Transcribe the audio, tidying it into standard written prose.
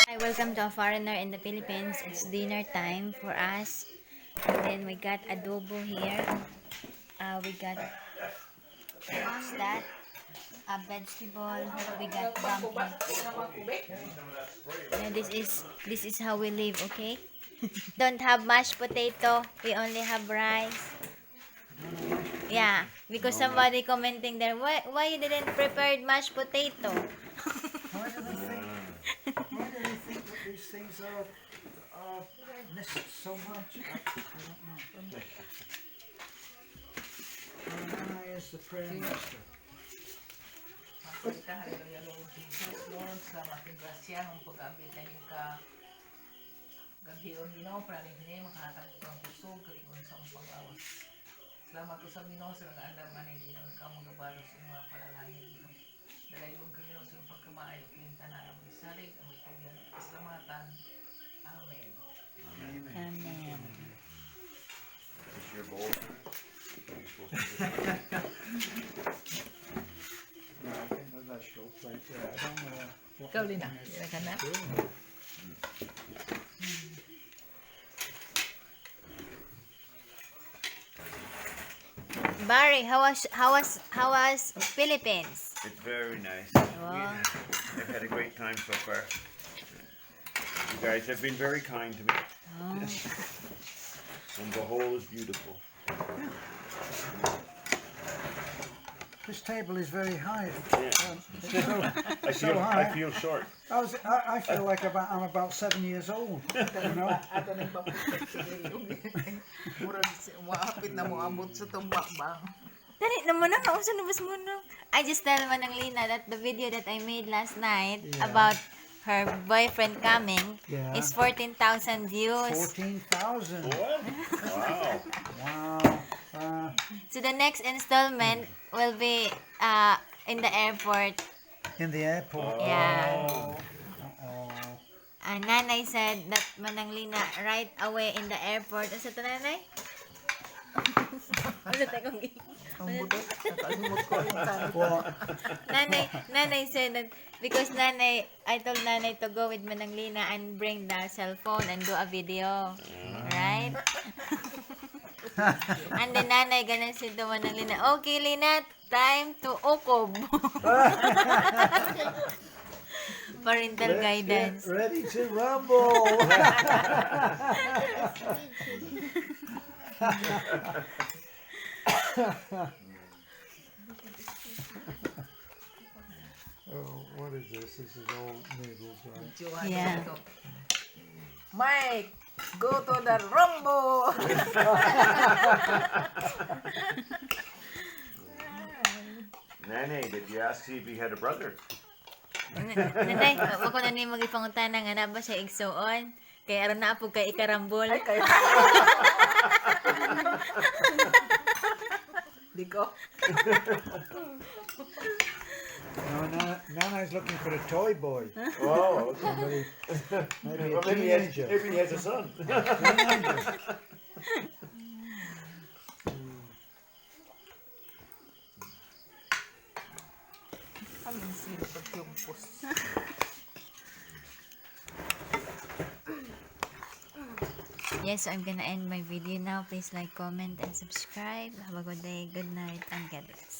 Hi, welcome to a foreigner in the Philippines. It's dinner time for us. And then we got adobo here. We got, what's that? A vegetable. We got dumplings. And this is how we live, okay? Don't have mashed potato. We only have rice. Yeah, because somebody commenting there, why you didn't prepare mashed potato? Why do they think that these things are missed so much? I don't know. I is the prayer master. Hallelujah, Lord Jesus, Lord, salamat ng grasya ng pag-abit na yung gabhiyon, Ginoo, para rin hindi makahatag ko ang kusog, kalikon sa ang panglawas. Salamat ko sa Ginoo, sa mga andaman ng Ginoo, ikaw magabalo sa mga palalangin, Ginoo. Dalaybon ka, Ginoo, sa mga pagkamaayo, kinta na ang isalig, ang itagyan, kasalamatan. Amen. Amen. Is your bowl? I think that's your plate there. I don't know what Ikaw, the Lina, thing is yan ka na. doing. Barry, how was Philippines? It's very nice. Wow. I've had a great time so far. You guys have been very kind to me, Oh. and the whole is beautiful. This table is very high. Yeah. It's so high. I feel short. I feel like I'm about 7 years old. You know? Ato na yung paputok sa gayong. Murag, maapit na mo abot sa tumbak bang. Dali naman na, kausa na bas mo na. I just tell Manang Lina that the video that I made last night Yeah. about her boyfriend coming Yeah. is 14,000 views. 14,000. What? Wow. Wow. So the next installment will be in the airport. In the airport. Yeah. Oh. Nanay said that Manang Lina right away in the airport. Ano sa ito, nanay? Ano sa kong Ang budot, nakalimot ko yung tanong. Well, Nanay said that because I told Nanay to go with Manang Lina and bring the cell phone and do a video. Right? And then Nanay ganun si Manang Lina, okay Lina, time to ukob. Parental guidance. ready to rumble. Oh, what is this? This is all noodles, right? Yeah. Mike, go to the rumble! Nene, did you ask if he had a brother? Nanay, ako na ni magipangutana nga na ba siya igsuon? Kaya aron na po kay ikarambol. Ay, kayo. Di ko. No, Nana's looking for a toy boy. Oh, Somebody, maybe a well, maybe teenager. he has a son. Kaming sila pagkumpos. Yes, so I'm gonna end my video now. Please like, comment, and subscribe. Have a good day, good night, and God bless.